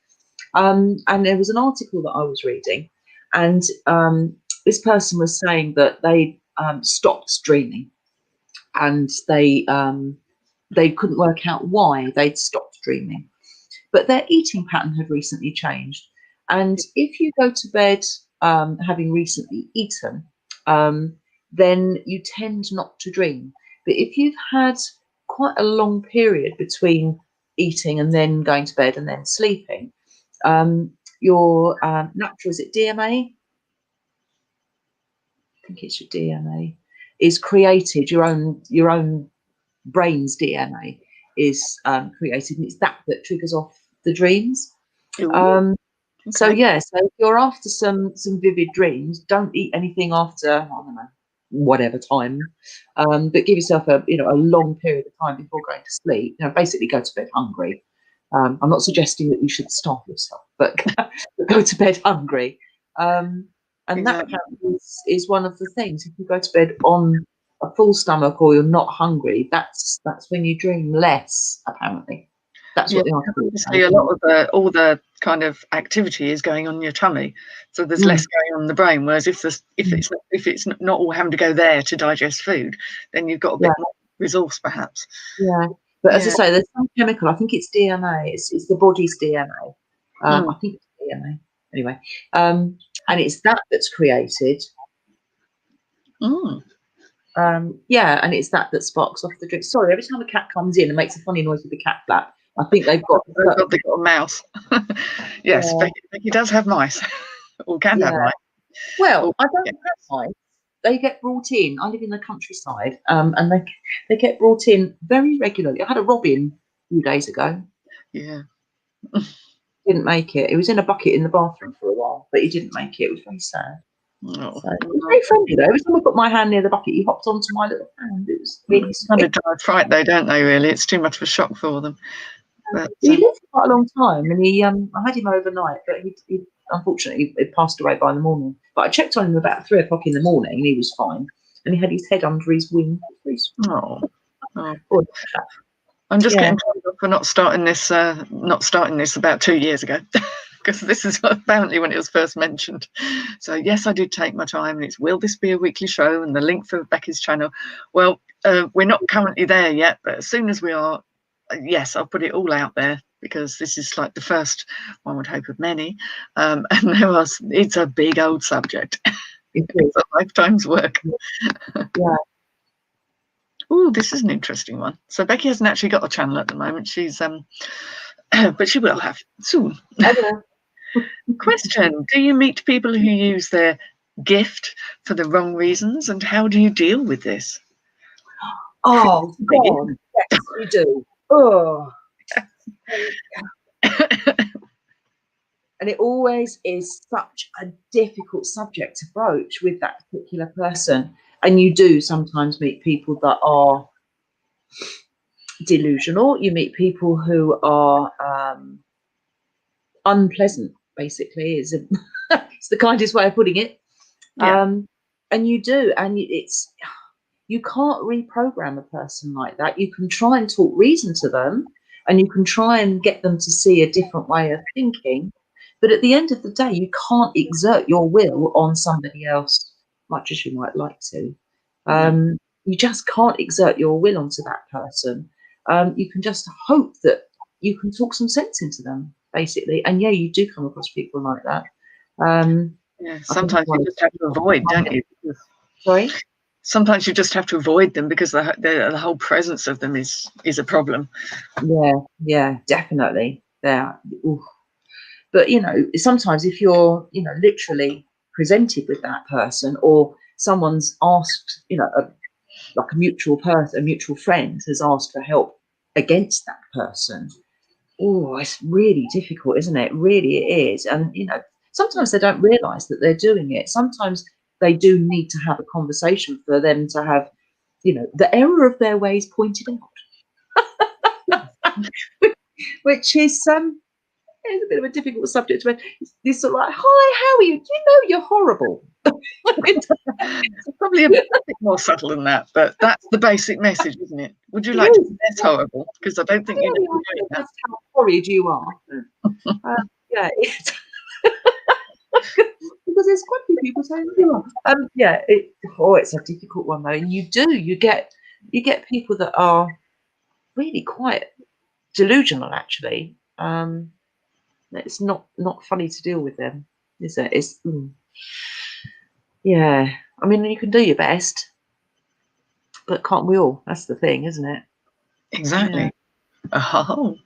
and there was an article that I was reading, and this person was saying that they stopped dreaming, and they couldn't work out why they'd stopped dreaming, but their eating pattern had recently changed. And if you go to bed having recently eaten, then you tend not to dream. But if you've had quite a long period between eating and then going to bed and then sleeping, your natural, is it DMA? I think it's your DMA is created. Your own brain's DNA is created, and it's that triggers off the dreams. So if you're after some vivid dreams, don't eat anything after, I don't know, whatever time, but give yourself a long period of time before going to sleep. Basically go to bed hungry. I'm not suggesting that you should starve yourself, but go to bed hungry. And that is one of the things. If you go to bed on a full stomach or you're not hungry, that's when you dream less, apparently. That's what the article is saying. A lot of all the kind of activity is going on in your tummy, so there's less going on in the brain. Whereas if it's not all having to go there to digest food, then you've got a bit more resource, perhaps. Yeah, but as I say, there's some chemical. I think it's DNA. It's the body's DNA. I think it's DNA. Anyway, and it's that's created. And it's that sparks off the drink. Sorry, every time a cat comes in and makes a funny noise with the cat flap, I think they've got a mouse. Yes, Becky does have mice, or can have mice. Well, I don't have mice. They get brought in. I live in the countryside, and they get brought in very regularly. I had a robin a few days ago. Yeah. Didn't make it. It was in a bucket in the bathroom for a while, but he didn't make it. It was very sad. Oh. So, it was very friendly though. Every time I put my hand near the bucket, he hopped onto my little hand. It was really kind of die of fright though, don't they, really? It's too much of a shock for them. But, he lived for quite a long time, and I had him overnight, but he unfortunately he passed away by the morning. But I checked on him about 3 o'clock in the morning, and he was fine. And he had his head under his wing. Oh, Oh. Or, I'm just yeah. getting told off for not starting this about 2 years ago, because this is apparently when it was first mentioned. So yes, I did take my time, and it's will this be a weekly show, and the link for Becky's channel. Well, we're not currently there yet, but as soon as we are, yes, I'll put it all out there, because this is like the first, one would hope, of many. And it's a big old subject. It's a lifetime's work. Yeah. Oh, this is an interesting one. So Becky hasn't actually got a channel at the moment. She's but she will have soon. Question: do you meet people who use their gift for the wrong reasons, and how do you deal with this? Oh God, yes, you do. Oh. And it always is such a difficult subject to broach with that particular person. And you do sometimes meet people that are delusional. You meet people who are unpleasant, basically, is it's the kindest way of putting it. Yeah. And you do, and you can't reprogram a person like that. You can try and talk reason to them, and you can try and get them to see a different way of thinking. But at the end of the day, you can't exert your will on somebody else, much as you might like to. You just can't exert your will onto that person. You can just hope that you can talk some sense into them, basically. And yeah, you do come across people like that. Yeah, sometimes you just have to avoid, don't you? Sorry? Sometimes you just have to avoid them, because the whole presence of them is a problem. Yeah, definitely. Yeah. Oof. But sometimes if you're literally presented with that person, or someone's asked, like a mutual friend has asked for help against that person, it's really difficult, isn't it? Really it is. And sometimes they don't realize that they're doing it. Sometimes they do need to have a conversation for them to have the error of their ways pointed out. Which is it's a bit of a difficult subject to this sort of like, hi, how are you? Do you know you're horrible? It's probably a bit more subtle than that, but that's the basic message, isn't it? Would you like to be less horrible? Because I don't think you know that's how horrid you are. Yeah, because there's quite a few people saying you are. Yeah, it's a difficult one though, and you get people that are really quite delusional, actually. It's not funny to deal with them, is it? Yeah. I mean, you can do your best, but can't we all? That's the thing, isn't it? Exactly. Yeah. Oh,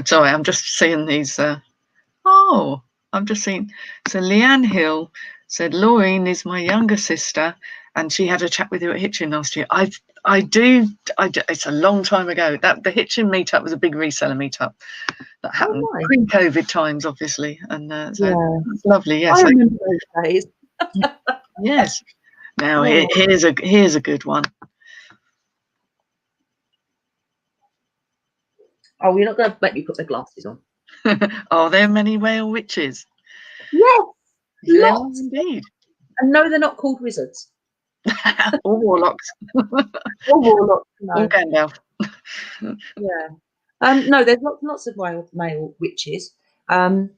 sorry, I'm just seeing these. I'm just seeing. So Leanne Hill said, Laureen is my younger sister, and she had a chat with you at Hitchin last year. I do. It's a long time ago. That the Hitchin meetup was a big reseller meetup that happened pre-COVID times, obviously, and so it's lovely. Yes, I remember those days. Yes. Now here's a good one. Oh, you're not going to make me put my glasses on. Are there many whale witches? Yes, lots indeed. And no, they're not called wizards. Or warlocks. Or warlocks. No. Or Gandalf. Yeah. No, there's lots of male witches. And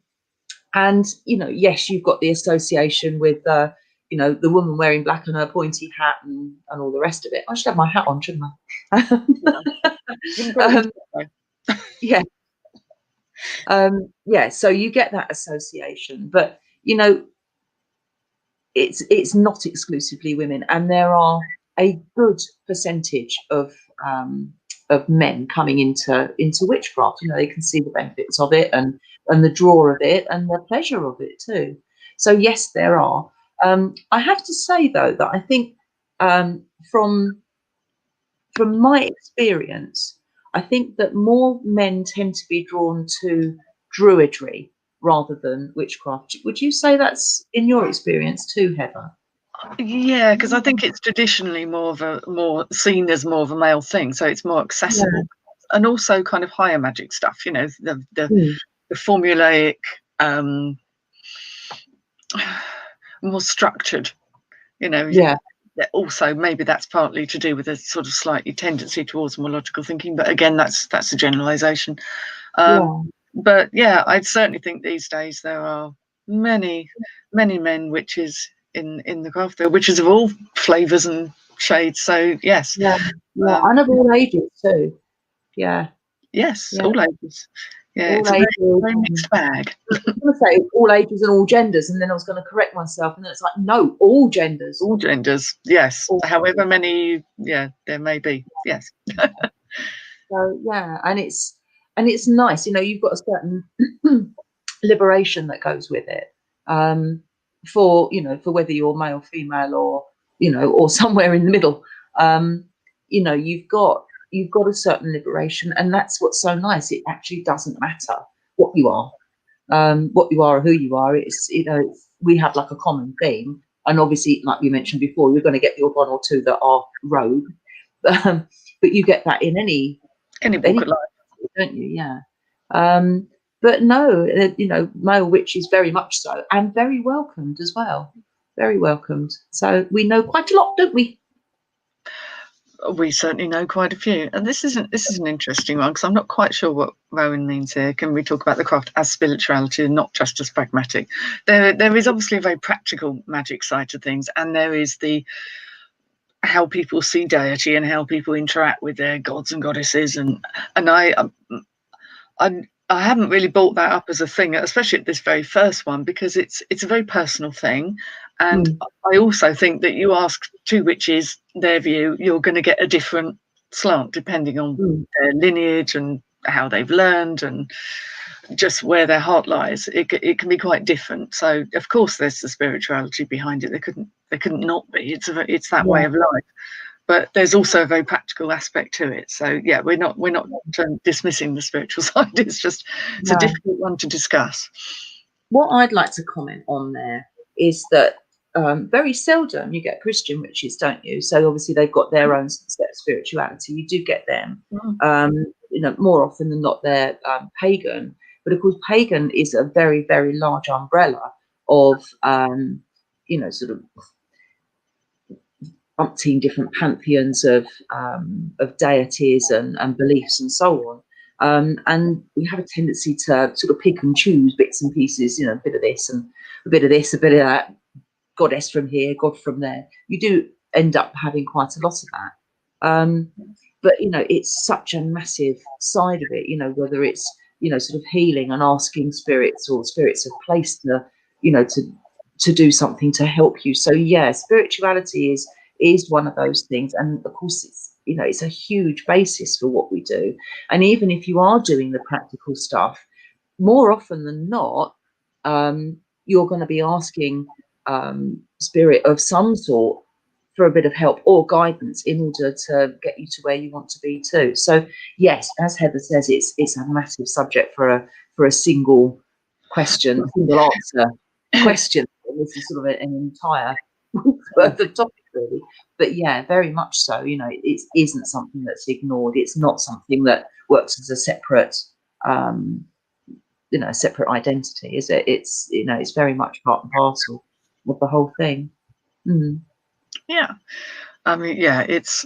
yes, you've got the association with the woman wearing black and her pointy hat and all the rest of it. I should have my hat on, shouldn't I? Yeah. So you get that association, but it's not exclusively women, and there are a good percentage of men coming into witchcraft. They can see the benefits of it and the draw of it and the pleasure of it too. So yes, there are. I have to say though that I think from my experience, I think that more men tend to be drawn to druidry rather than witchcraft. Would you say that's in your experience too, Heather? Yeah, because I think it's traditionally more seen as more of a male thing, so it's more accessible, and also kind of higher magic stuff. The formulaic, more structured. also maybe that's partly to do with a sort of slightly tendency towards more logical thinking, but again, that's a generalization. But yeah, I'd certainly think these days there are many men witches in the craft. There are witches of all flavors and shades, so yes. And of all ages too. Yes, all ages. All it's ages, a very mixed bag. I was going to say all ages and all genders, and then I was going to correct myself, and then it's like, no, all genders. All genders, yes. All however many, there may be, yes. So and it's nice, you've got a certain liberation that goes with it, for whether you're male, female, or or somewhere in the middle. You've got a certain liberation, and that's what's so nice. It actually doesn't matter what you are, or who you are. It's we have like a common theme, and obviously, like we mentioned before, you're going to get the odd one or two that are rogue, but you get that in any walk of life, don't you? But no, male witches very much so, and very welcomed as well. Very welcomed. So we know quite a lot, don't we? We certainly know quite a few, and this is an interesting one, because I'm not quite sure what Rowan means here. Can we talk about the craft as spirituality and not just as pragmatic? There is obviously a very practical magic side to things, and there is the how people see deity and how people interact with their gods and goddesses, and I haven't really brought that up as a thing, especially at this very first one, because it's a very personal thing. And I also think that you ask two witches their view, you're going to get a different slant depending on their lineage and how they've learned and just where their heart lies. It can be quite different. So of course there's the spirituality behind it. There couldn't not be. It's that way of life. But there's also a very practical aspect to it. So yeah, we're not dismissing the spiritual side. It's just a difficult one to discuss. What I'd like to comment on there is that very seldom you get Christian witches, don't you? So obviously they've got their own set of spirituality. You do get them, more often than not they're pagan. But of course, pagan is a very, very large umbrella of sort of umpteen different pantheons of deities and beliefs and so on. And we have a tendency to sort of pick and choose bits and pieces, a bit of this and a bit of this, a bit of that, goddess from here, god from there. You do end up having quite a lot of that. But, it's such a massive side of it, whether it's, sort of healing and asking spirits or spirits of place to, to do something to help you. So, spirituality is one of those things. And of course, it's a huge basis for what we do. And even if you are doing the practical stuff, more often than not, you're going to be asking spirit of some sort for a bit of help or guidance in order to get you to where you want to be too. So yes, as Heather says, it's a massive subject for a single question, single answer question. This is sort of an entire worth of topic really. But yeah, very much so. It isn't something that's ignored. It's not something that works as a separate separate identity, is it? It's it's very much part and parcel of the whole thing. Yeah, I mean, it's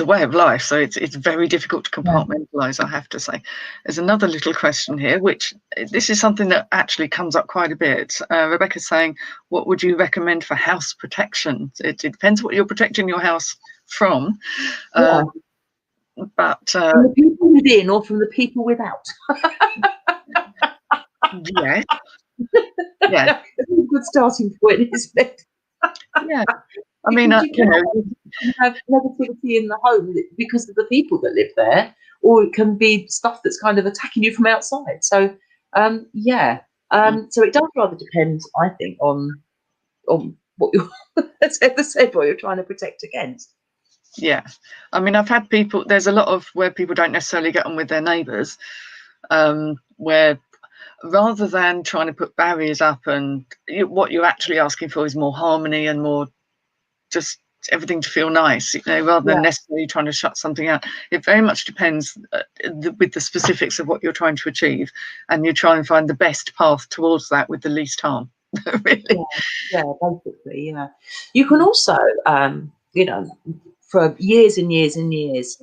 a way of life, so it's very difficult to compartmentalize, I have to say. There's another little question here, which this is something that actually comes up quite a bit. Rebecca's saying, what would you recommend for house protection? It depends what you're protecting your house from. But from the people within or from the people without? Yes. It's a good starting point, isn't it? Yeah. I mean, you have negativity in the home because of the people that live there, or it can be stuff that's kind of attacking you from outside. So, so it does rather depend, I think, on what you're, as Heather said, what you're trying to protect against. Yeah, I mean, I've had people. There's a lot of where people don't necessarily get on with their neighbours, where rather than trying to put barriers up, and what you're actually asking for is more harmony and more just everything to feel nice, rather than necessarily trying to shut something out. It very much depends with the specifics of what you're trying to achieve, and you try and find the best path towards that with the least harm. Really. Basically, You can also you know, for years and years and years,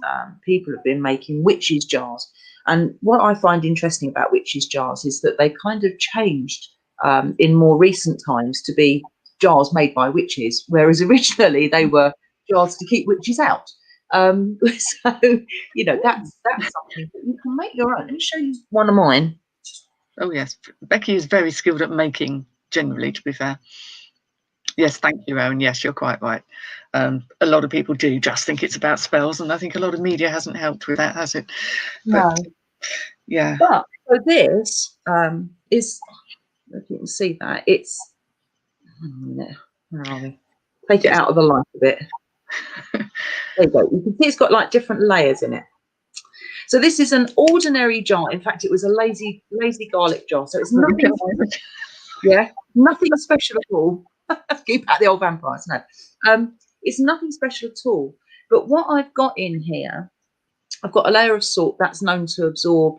people have been making witches jars. And what I find interesting about witches jars is that they kind of changed in more recent times to be jars made by witches, whereas originally they were jars to keep witches out. So, you know, that's something that you can make your own. Let me show you one of mine. Oh yes, Becky is very skilled at making, generally, to be fair. Yes, thank you, Rowan. Yes, you're quite right. A lot of people do just think it's about spells, and I think a lot of media hasn't helped with that, has it? But, No. yeah. But so this is, if you can see that, it's, where are we? Take it out of the light a bit. There you go. You can see it's got like different layers in it. So this is an ordinary jar. In fact, it was a lazy garlic jar. So it's nothing, nothing special at all. Keep out the old vampires. No, it's nothing special at all. But what I've got in here, I've got a layer of salt that's known to absorb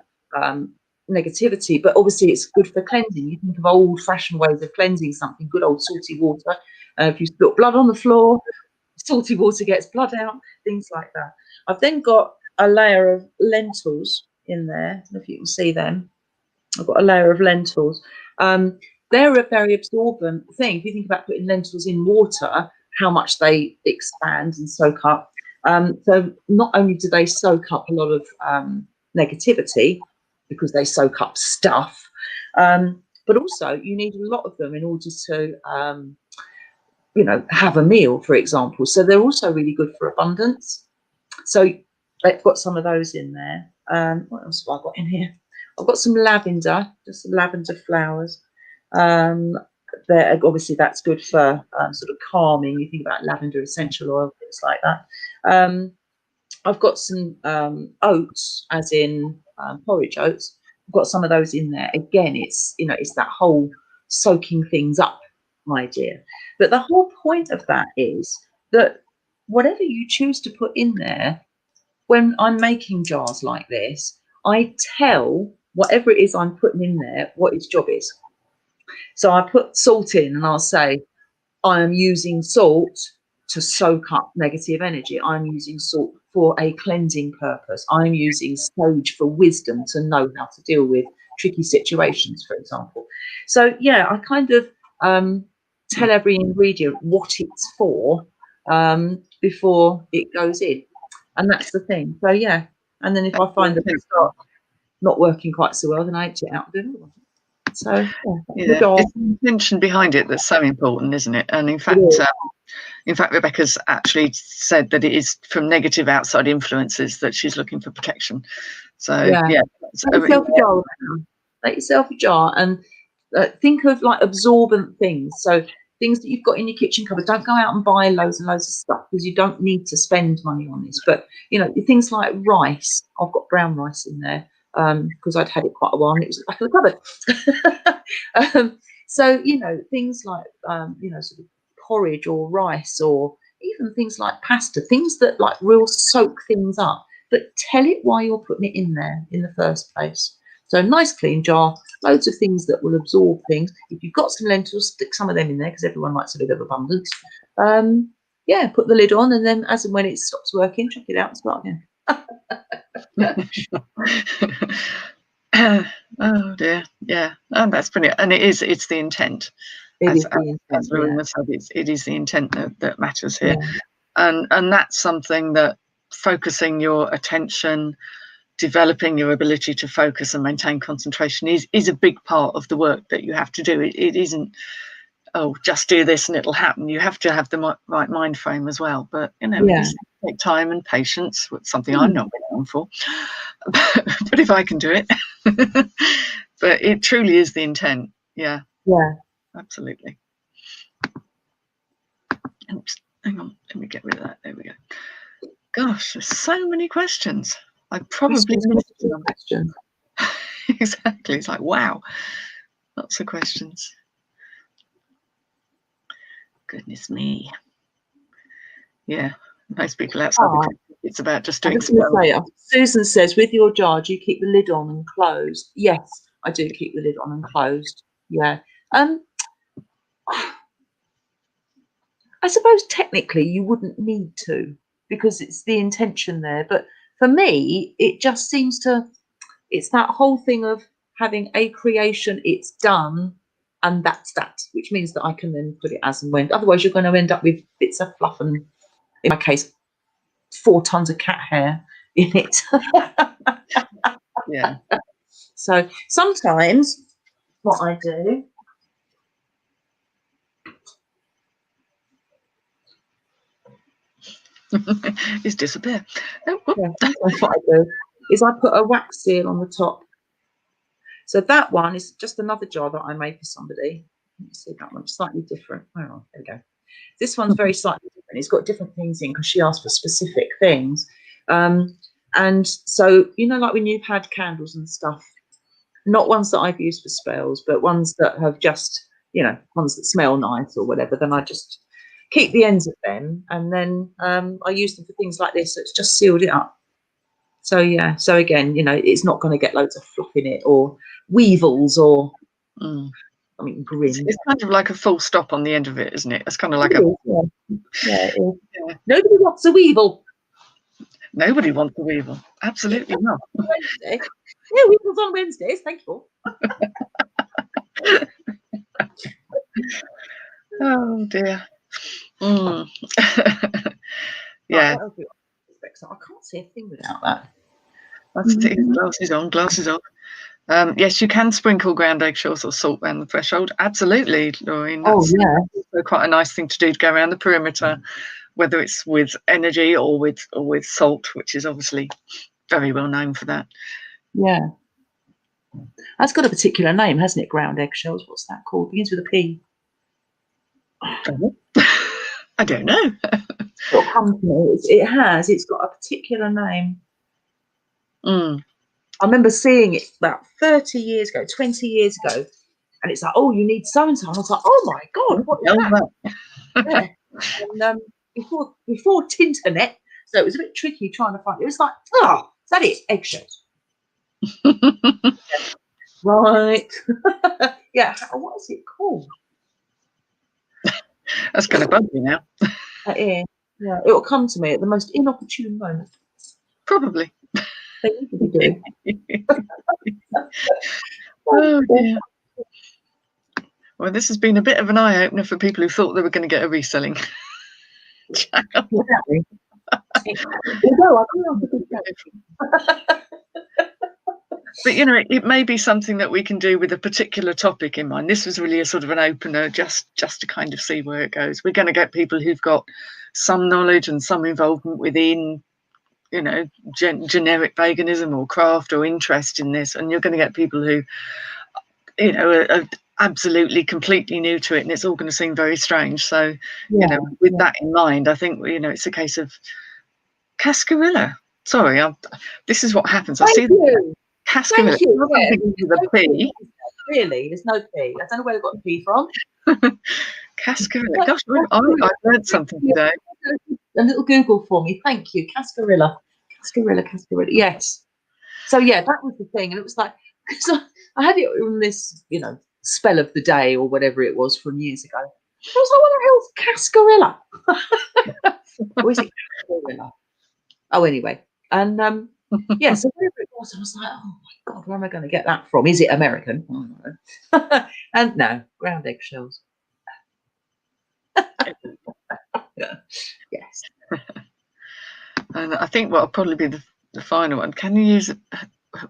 negativity, but obviously it's good for cleansing. You think of old-fashioned ways of cleansing something, good old salty water. If you spilt blood on the floor, salty water gets blood out, things like that. I've then got a layer of lentils in there. I don't know if you can see them. I've got a layer of lentils. They're a very absorbent thing. If you think about putting lentils in water, how much they expand and soak up. So not only do they soak up a lot of negativity because they soak up stuff, but also you need a lot of them in order to, you know, have a meal, for example. So they're also really good for abundance. So they've got some of those in there. What else have I got in here? I've got some lavender, just some lavender flowers. Obviously that's good for sort of calming. You think about lavender essential oil, things like that. I've got some oats, as in porridge oats. I've got some of those in there. Again, it's, you know, it's that whole soaking things up idea. But the whole point of that is that whatever you choose to put in there, when I'm making jars like this, I tell whatever it is I'm putting in there what its job is. So I put salt in and I'll say, I am using salt to soak up negative energy. I'm using salt for a cleansing purpose. I'm using sage for wisdom to know how to deal with tricky situations, for example. So, yeah, I kind of tell every ingredient what it's for before it goes in. And that's the thing. So, yeah. And then if I find that it's not working quite so well, then I empty it out and do another one. So, yeah, it's the intention behind it that's so important, isn't it? And in fact, Rebecca's actually said that it is from negative outside influences that she's looking for protection. So yeah, make yourself a jar. Make yourself a jar and think of like absorbent things. So things that you've got in your kitchen cupboard. Don't go out and buy loads and loads of stuff because you don't need to spend money on this. But you know, things like rice. I've got brown rice in there because I'd had it quite a while and it was at the back of the cupboard. So you know, things like you know, sort of porridge or rice, or even things like pasta, things that like real soak things up. But tell it why you're putting it in there in the first place. So nice clean jar, loads of things that will absorb things. If you've got some lentils, stick some of them in there because everyone likes a bit of abundance. Yeah, put the lid on, and then as and when it stops working, check it out and start again. Oh dear, yeah, and that's brilliant. And it's the intent. As Marina said, it is the intent that matters here. Yeah. And that's something that focusing your attention, developing your ability to focus and maintain concentration is a big part of the work that you have to do. It isn't, oh, just do this and it'll happen. You have to have the right mind frame as well. But you know, it does take time and patience, something I'm not known for. But if I can do it, but it truly is the intent. Yeah, absolutely. Oops, hang on, let me get rid of that. There we go. Gosh, there's so many questions. I probably missed them. Exactly. It's like, wow, lots of questions. Goodness me. Yeah, most people outside the country, it's about just doing spells. Susan says, with your jar, do you keep the lid on and closed? Yes, I do keep the lid on and closed. Yeah. I suppose technically you wouldn't need to, because it's the intention there. But for me, it just seems to, it's that whole thing of having a creation, it's done, and that's that, which means that I can then put it as and when. Otherwise, you're going to end up with bits of fluff and, in my case, 4 tons of cat hair in it. Yeah. So sometimes what I do It's disappear. Oh, sometimes what I do is I put a wax seal on the top. So that one is just another jar that I made for somebody. Let me see that one, slightly different. Oh, there we go. This one's very slightly different. It's got different things in because she asked for specific things. And so, you know, like when you've had candles and stuff, not ones that I've used for spells, but ones that have just, you know, ones that smell nice or whatever, then I just keep the ends of them, and then I use them for things like this. So it's just sealed it up. So yeah, so again, you know, it's not going to get loads of fluff in it or weevils or something grim. It's kind of like a full stop on the end of it, isn't it? It's kind of like It is, yeah, it is. Yeah. Nobody wants a weevil. Nobody wants a weevil. Absolutely not. Wednesday. Yeah, weevils on Wednesdays. Thank you. Oh dear. Yeah. I can't see a thing without that. That's it. Glasses on, glasses off. Yes, you can sprinkle ground eggshells or salt around the threshold. Absolutely, Laureen. That's also quite a nice thing to do, to go around the perimeter, whether it's with energy or with salt, which is obviously very well known for that. Yeah. That's got a particular name, hasn't it? Ground eggshells. What's that called? Begins with a P. I don't know. It'll come to me. It has. It's got a particular name. I remember seeing it about 30 years ago, 20 years ago, and it's like, oh, you need so and so. And I was like, oh my God, what is that? Yeah. And before Tinternet, so it was a bit tricky trying to find it. It was like, oh, is that it? Eggshells. Right. Yeah. What is it called? That's going to bug you now. That is. Yeah. It will come to me at the most inopportune moment. Probably. They usually do. Oh dear. Well, this has been a bit of an eye-opener for people who thought they were going to get a reselling channel. But you know, it may be something that we can do with a particular topic in mind. This was really a sort of an opener, just to kind of see where it goes. We're going to get people who've got some knowledge and some involvement within, you know, generic paganism or craft or interest in this, and you're going to get people who, you know, are absolutely completely new to it, and it's all going to seem very strange. So, you know, with that in mind, I think, you know, it's a case of Cascarilla. Sorry, this is what happens. I see the Cascarilla. Really, there's no P. I don't know where they got the P from. Cascarilla. Gosh, I learned something today. A little Google for me, thank you. Cascarilla. Yes. So yeah, that was the thing, and it was like, because I had it on this, you know, spell of the day or whatever it was from years ago. I was like, what the hell's Cascarilla? Or is it Cascarilla? Oh, anyway, and yeah, so wherever it was, I was like, oh my God, where am I going to get that from? Is it American? I don't know. And no, ground eggshells. Yes. And I think what will probably be the final one, can you use it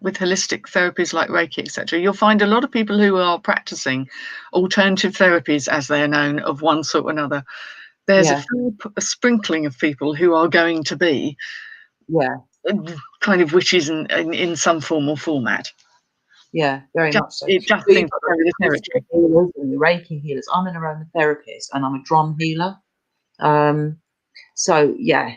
with holistic therapies like Reiki, etc.? You'll find a lot of people who are practicing alternative therapies, as they are known, of one sort or another. There's a sprinkling of people who are going to be kind of witches in some form or format. Yeah, very much so. It just seems very territory. Healers and the Reiki healers. I'm an aromatherapist and I'm a drum healer. So yeah,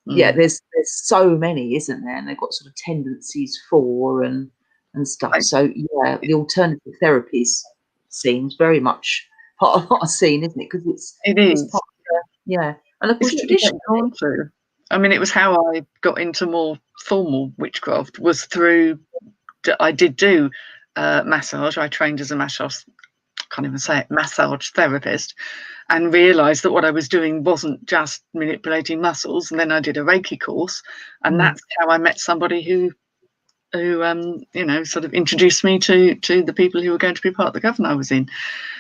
yeah. There's so many, isn't there? And they've got sort of tendencies for and stuff. So yeah, the alternative therapies seems very much part of our scene, isn't it? Because it is. Part of and of course tradition. I mean, it was how I got into more formal witchcraft, was through, I did do massage. I trained as a can't even say it, massage therapist, and realised that what I was doing wasn't just manipulating muscles. And then I did a Reiki course, and that's how I met somebody who you know, sort of introduced me to the people who were going to be part of the coven I was in.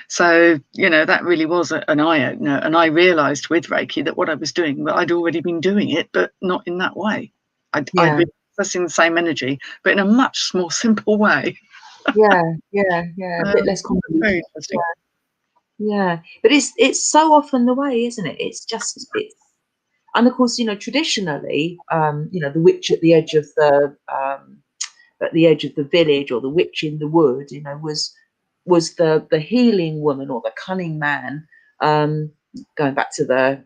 So, you know, that really was an eye-opener. And I realised with Reiki that what I was doing, but I'd already been doing it, but not in that way. I'd been processing the same energy, but in a much more simple way. A bit less complicated. Very interesting. Yeah, but it's so often the way, isn't it? It's and of course, you know, traditionally, you know, the witch at the edge of the village, or the witch in the wood, you know, was the healing woman or the cunning man. Going back to the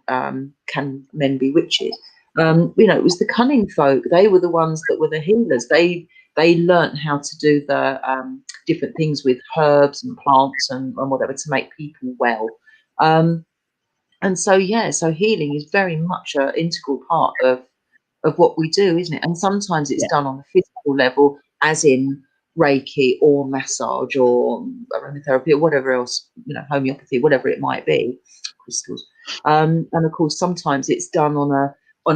can men be witches? You know, it was the cunning folk. They were the ones that were the healers. They learnt how to do the different things with herbs and plants and whatever to make people well. And so, yeah, so healing is very much an integral part of what we do, isn't it? And sometimes it's done on a physical level, as in Reiki or massage or aromatherapy or whatever else, you know, homeopathy, whatever it might be, crystals. And of course, sometimes it's done on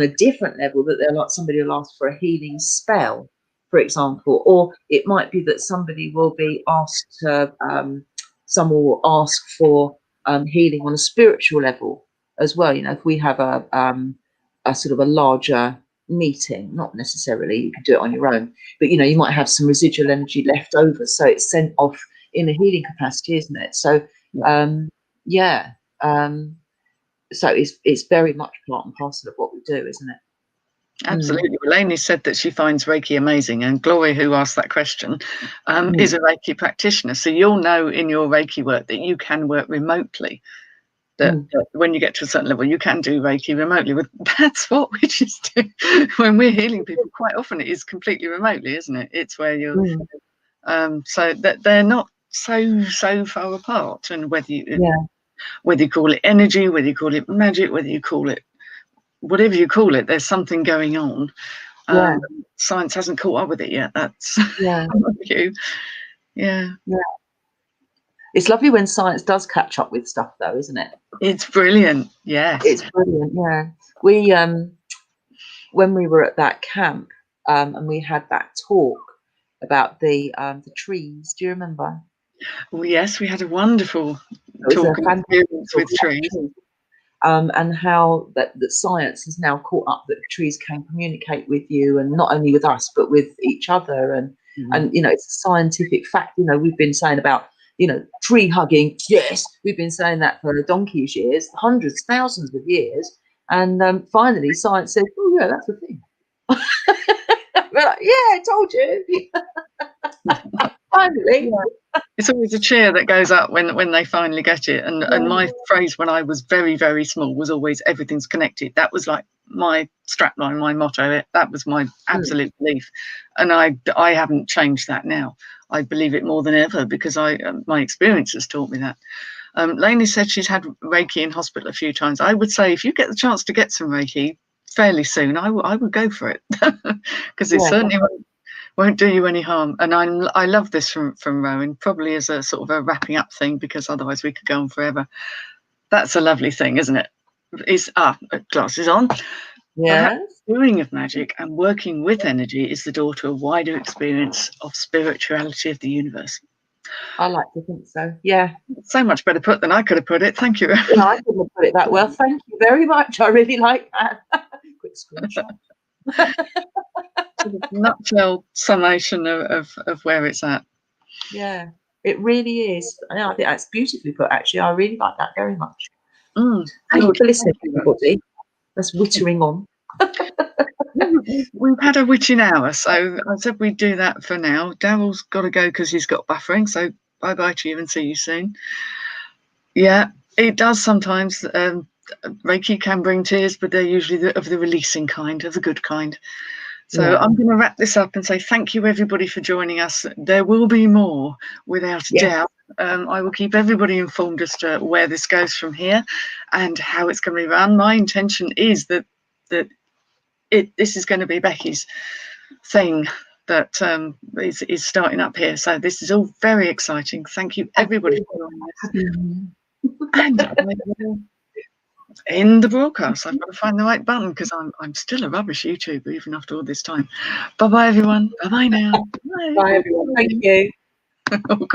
a different level, that somebody will ask for a healing spell, for example, or it might be that somebody will be asked to, someone will ask for healing on a spiritual level as well. You know, if we have a sort of a larger meeting, not necessarily you can do it on your own, but you know, you might have some residual energy left over, so it's sent off in a healing capacity, isn't it? So so it's very much part and parcel of what we do, isn't it? Absolutely. Well, Lainey said that she finds Reiki amazing, and Gloria, who asked that question, is a Reiki practitioner. So you'll know in your Reiki work that you can work remotely. That when you get to a certain level, you can do Reiki remotely. That's what witches do. When we're healing people, quite often it is completely remotely, isn't it? It's where you're so that they're not so far apart. And whether you call it energy, whether you call it magic, whether you call it whatever you call it, there's something going on. Science hasn't caught up with it yet. That's you. Yeah. It's lovely when science does catch up with stuff, though, isn't it? It's brilliant. Yes, it's brilliant. Yeah, we when we were at that camp, and we had that talk about the trees. Do you remember? Well, yes, we had a wonderful talk and experience with trees. And how that science has now caught up that trees can communicate with you, and not only with us but with each other, and you know, it's a scientific fact. You know, we've been saying about, you know, tree hugging. Yes, we've been saying that for donkey's years, hundreds, thousands of years, and finally science said, oh yeah, that's a thing. We're like, yeah, I told you. Finally. It's always a cheer that goes up when they finally get it. And my phrase when I was very, very small was always everything's connected. That was like my strapline, my motto. That was my absolute belief. And I haven't changed that now. I believe it more than ever because my experience has taught me that. Lainey said she's had Reiki in hospital a few times. I would say if you get the chance to get some Reiki fairly soon, I would go for it because it certainly won't do you any harm. And I love this from Rowan, probably as a sort of a wrapping up thing, because otherwise we could go on forever. That's a lovely thing, isn't it? Glasses on. Perhaps doing of magic and working with energy is the door to a wider experience of spirituality of the universe. I like to think so. Yeah. So much better put than I could have put it. Thank you. No, I couldn't have put it that well. Thank you very much. I really like that. Quick screenshot. Nutshell summation of where it's at. Yeah, it really is. I think that's beautifully put, actually. I really like that very much. Thank you for listening, everybody. That's wittering on. We've had a Witchin Hour, so I said we'd do that for now. Daryl's got to go because he's got buffering, so bye-bye to you and see you soon. Yeah, it does sometimes. Reiki can bring tears, but they're usually of the releasing kind, of the good kind. So I'm going to wrap this up and say thank you, everybody, for joining us. There will be more, without a doubt. I will keep everybody informed as to where this goes from here and how it's going to be run. My intention is that this is going to be Becky's thing, that is starting up here. So this is all very exciting. Thank you, everybody, for joining us. And I will end the broadcast. I've got to find the right button because I'm still a rubbish YouTuber even after all this time. Bye bye, everyone. Bye bye now. Bye everyone. Thank you. Oh, good.